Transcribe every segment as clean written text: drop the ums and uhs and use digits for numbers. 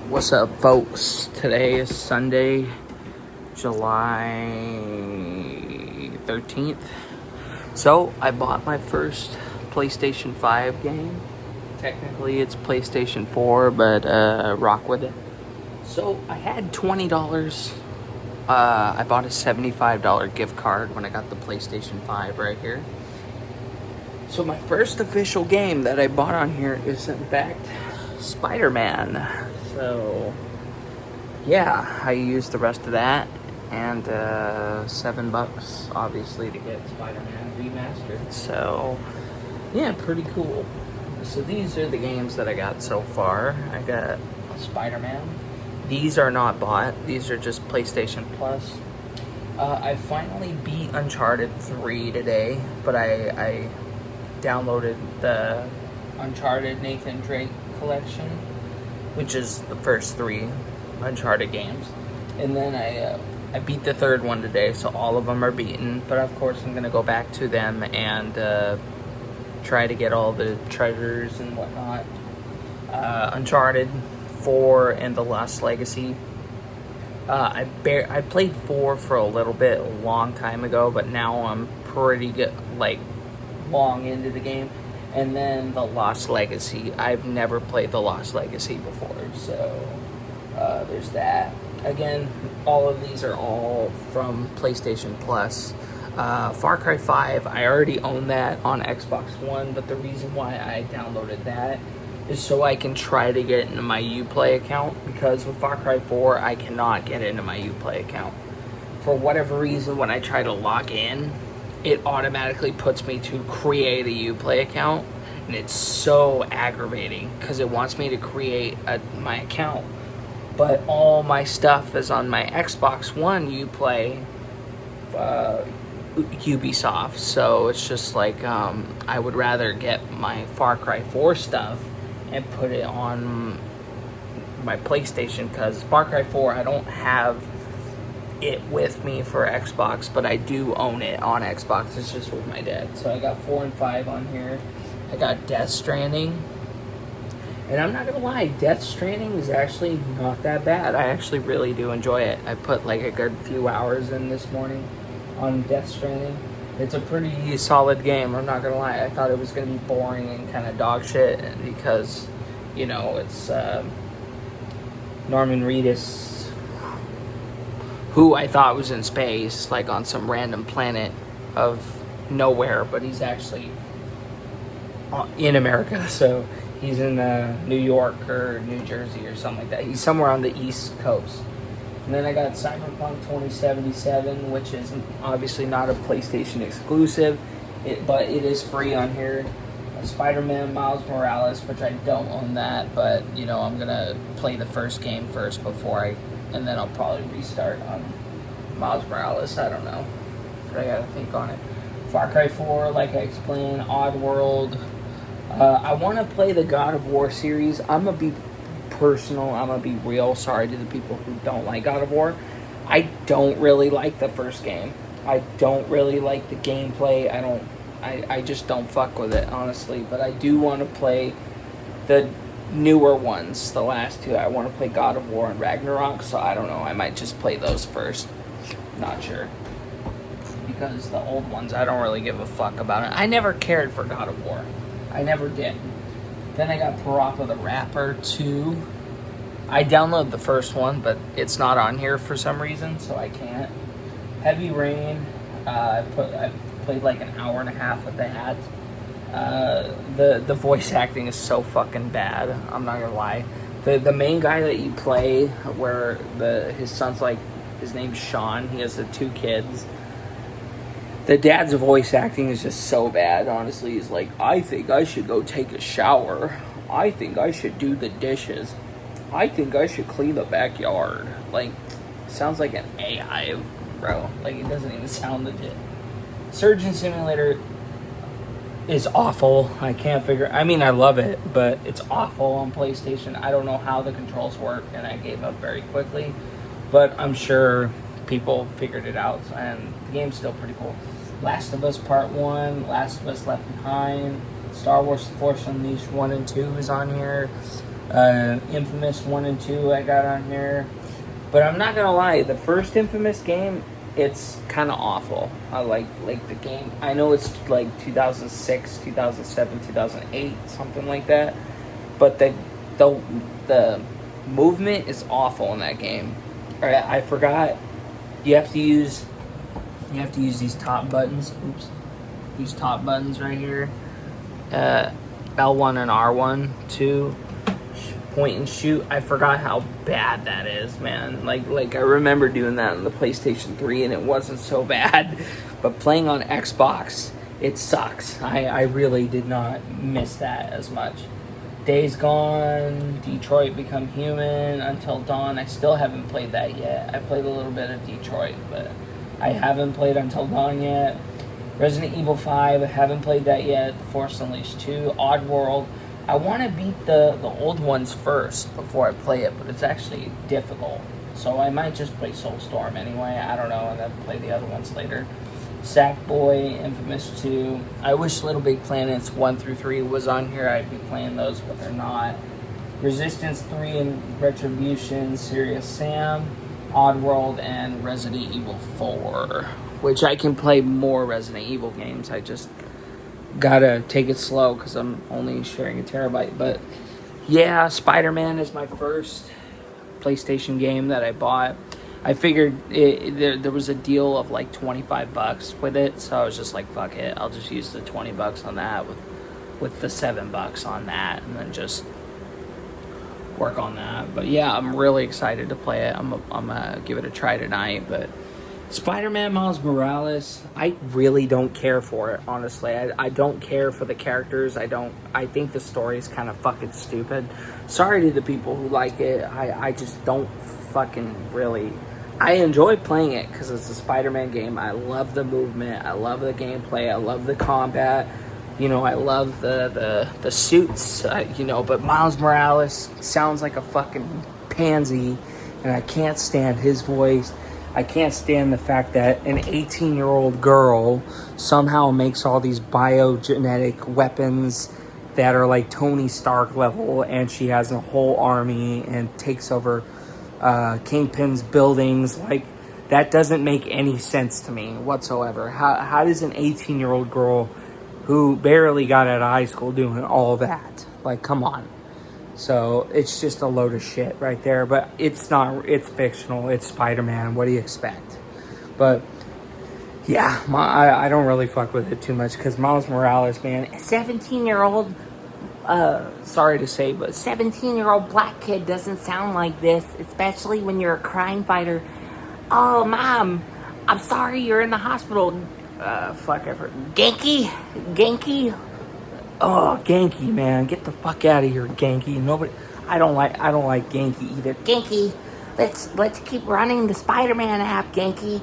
What's up, folks? Today is Sunday, July 13th. So, I bought my first PlayStation 5 game. Technically, it's PlayStation 4, but rock with it. So, I had $20. I bought a $75 gift card when I got the PlayStation 5 right here. So, my first official game that I bought on here is, in fact, Spider-Man. So, yeah, I used the rest of that and $7 obviously to get Spider-Man remastered. So, yeah, pretty cool. So these are the games that I got so far. I got Spider-Man. These are not bought. These are just PlayStation Plus. I finally beat Uncharted 3 today, but I downloaded the Uncharted Nathan Drake collection, which is the first 3 Uncharted games. And then I beat the third one today, so all of them are beaten. But of course, I'm going to go back to them and try to get all the treasures and whatnot. Uncharted 4 and The Lost Legacy. I played 4 for a little bit, a long time ago, but now I'm pretty good, long into the game. And then The Lost Legacy. I've never played The Lost Legacy before, so there's that. Again, all of these are all from PlayStation Plus. Far Cry 5, I already own that on Xbox One, but the reason why I downloaded that is so I can try to get into my Uplay account, because with Far Cry 4, I cannot get into my Uplay account. For whatever reason, when I try to log in, it automatically puts me to create a Uplay account, and it's so aggravating because it wants me to create my account, but all my stuff is on my Xbox One Uplay Ubisoft, so it's just like I would rather get my Far Cry 4 stuff and put it on my PlayStation, because Far Cry 4, I don't have it with me for Xbox, but I do own it on Xbox. It's just with my dad. So I got 4 and 5 on here. I got Death Stranding, and I'm not gonna lie, Death Stranding is actually not that bad. I actually really do enjoy it. I put a good few hours in this morning on Death Stranding. It's a pretty solid game, I'm not gonna lie. I thought it was gonna be boring and kind of dog shit because, it's Norman Reedus, who I thought was in space, on some random planet of nowhere, but he's actually in America. So he's in New York or New Jersey or something like that. He's somewhere on the East Coast. And then I got Cyberpunk 2077, which is obviously not a PlayStation exclusive, but it is free on here. Spider-Man Miles Morales, which I don't own that, but I'm gonna play the first game first and then I'll probably restart on Miles Morales. I don't know, but I gotta think on it. Far Cry 4, like I explained. Oddworld. I want to play the God of War series. I'm gonna be personal. I'm gonna be real. Sorry to the people who don't like God of War. I don't really like the first game. I don't really like the gameplay. I just don't fuck with it, honestly. But I do want to play the newer ones, the last 2. I want to play God of War and Ragnarok, so I don't know. I might just play those first. Not sure. Because the old ones, I don't really give a fuck about it. I never cared for God of War. I never did. Then I got Parappa the Rapper 2. I downloaded the first one, but it's not on here for some reason, so I can't. Heavy Rain. I played an hour and a half with that. The voice acting is so fucking bad. I'm not gonna lie. The main guy that you play, where his son's his name's Sean. He has the 2 kids. The dad's voice acting is just so bad. Honestly, he's I think I should go take a shower. I think I should do the dishes. I think I should clean the backyard. Sounds like an AI, bro. It doesn't even sound legit. Surgeon Simulator is awful. I can't I love it, but it's awful on PlayStation. I don't know how the controls work, and I gave up very quickly. But I'm sure people figured it out, and the game's still pretty cool. Last of Us Part 1, Last of Us Left Behind, Star Wars The Force Unleashed 1 and 2 is on here. Infamous 1 and 2 I got on here. But I'm not gonna lie, the first Infamous game, it's kind of awful. I like the game. I know it's like 2006, 2007, 2008, something like that. But the movement is awful in that game. All right, I forgot. You have to use these top buttons. Oops, these top buttons right here. L1 and R1 to point and shoot. I forgot how bad that is, man. Like I remember doing that on the PlayStation 3 and it wasn't so bad. But playing on Xbox, it sucks. I really did not miss that as much. Days Gone, Detroit Become Human, Until Dawn. I still haven't played that yet. I played a little bit of Detroit, but I haven't played Until Dawn yet. Resident Evil 5, I haven't played that yet. Force Unleashed 2, Oddworld. I want to beat the old ones first before I play it, but it's actually difficult. So I might just play Soulstorm anyway. I don't know, and then play the other ones later. Sackboy, Infamous 2. I wish Little Big Planets 1 through 3 was on here. I'd be playing those, but they're not. Resistance 3 and Retribution, Serious Sam, Oddworld, and Resident Evil 4. Which I can play more Resident Evil games. I just gotta take it slow because I'm only sharing a terabyte. But yeah, Spider-Man is my first PlayStation game that I bought. I figured there was a deal of like $25 with it, so I was just like, fuck it, I'll just use the $20 on that with the $7 on that, and then just work on that. But yeah, I'm really excited to play it. I'm gonna give it a try tonight. But Spider-Man Miles Morales, I really don't care for it, honestly. I don't care for the characters. I think the story is kind of fucking stupid. Sorry to the people who like it. I just don't fucking really. I enjoy playing it because it's a Spider-Man game. I love the movement. I love the gameplay. I love the combat. You know, I love the suits, you know, but Miles Morales sounds like a fucking pansy, and I can't stand his voice. I can't stand the fact that an 18-year-old girl somehow makes all these biogenetic weapons that are like Tony Stark level, and she has a whole army and takes over Kingpin's buildings. Like, that doesn't make any sense to me whatsoever. How does an 18-year-old girl who barely got out of high school doing all that? Like, come on. So it's just a load of shit right there. But it's not, it's fictional. It's Spider-Man. What do you expect? But yeah, I don't really fuck with it too much because Miles Morales, man, a 17-year-old, sorry to say, but 17-year-old black kid doesn't sound like this, especially when you're a crime fighter. Oh, Mom, I'm sorry you're in the hospital. Fuck, I've heard. Genki? Oh, Genki, man, get the fuck out of here, Genki. Nobody, I don't like Genki either. Genki, let's keep running the Spider-Man app, Genki.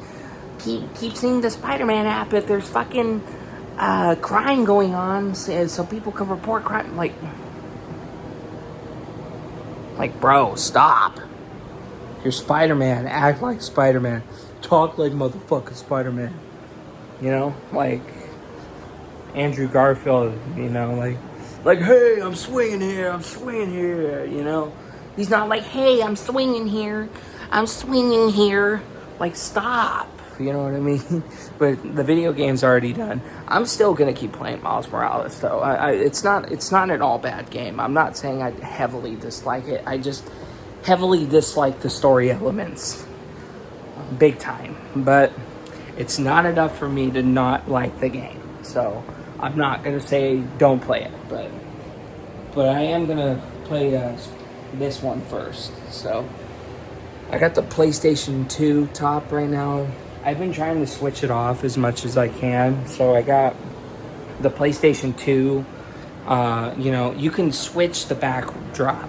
Keep seeing the Spider-Man app if there's fucking crime going on, so people can report crime. Like, bro, stop. You're Spider-Man. Act like Spider-Man. Talk like motherfucking Spider-Man. You know, like Andrew Garfield. You know, like, hey, I'm swinging here. You know, he's not like, hey, I'm swinging here. Like, stop. You know what I mean? But the video game's already done. I'm still gonna keep playing Miles Morales, though. It's not an all bad game. I'm not saying I heavily dislike it. I just heavily dislike the story elements, big time. But it's not enough for me to not like the game. So I'm not gonna say don't play it, but I am gonna play this one first. So I got the PlayStation 2 top right now. I've been trying to switch it off as much as I can. So I got the PlayStation 2. You know, you can switch the backdrop.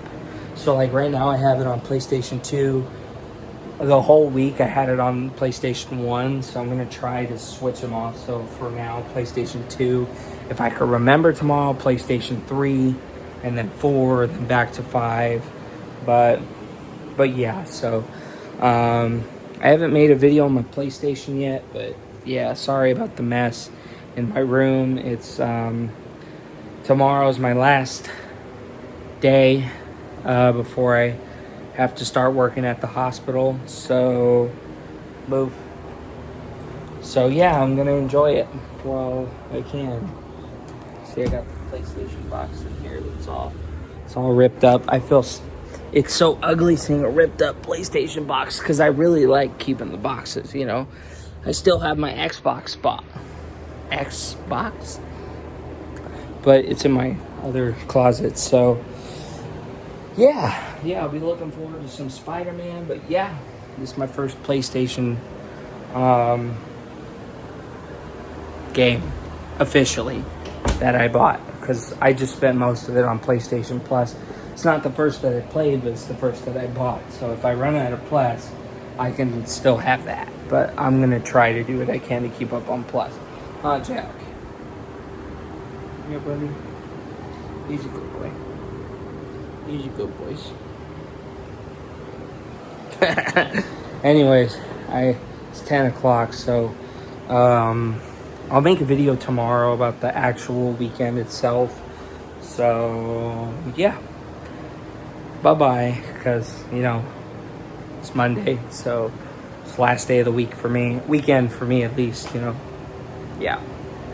So like right now I have it on PlayStation 2. The whole week I had it on PlayStation 1. So I'm going to try to switch them off. So for now, PlayStation 2. If I could remember tomorrow, PlayStation 3. And then 4. Then back to 5. But yeah, so I haven't made a video on my PlayStation yet, but yeah, sorry about the mess in my room. It's tomorrow's my last day before I have to start working at the hospital. So, move. So yeah, I'm gonna enjoy it while I can. See, I got the PlayStation box in here. It's all ripped up. I feel it's so ugly seeing a ripped up PlayStation box because I really like keeping the boxes. You know, I still have my Xbox, but it's in my other closet. So yeah, I'll be looking forward to some Spider-Man. But yeah, this is my first PlayStation game officially that I bought, because I just spent most of it on PlayStation Plus. It's not the first that I played, but it's the first that I bought. So if I run out of Plus, I can still have that. But I'm gonna try to do what I can to keep up on Plus. Huh, Jack? Yeah, buddy. He's a good boy. He's a good boy. Anyways, it's 10 o'clock, so I'll make a video tomorrow about the actual weekend itself. So yeah, bye-bye, because it's Monday, so it's the last day of the week for me, weekend for me at least. Yeah.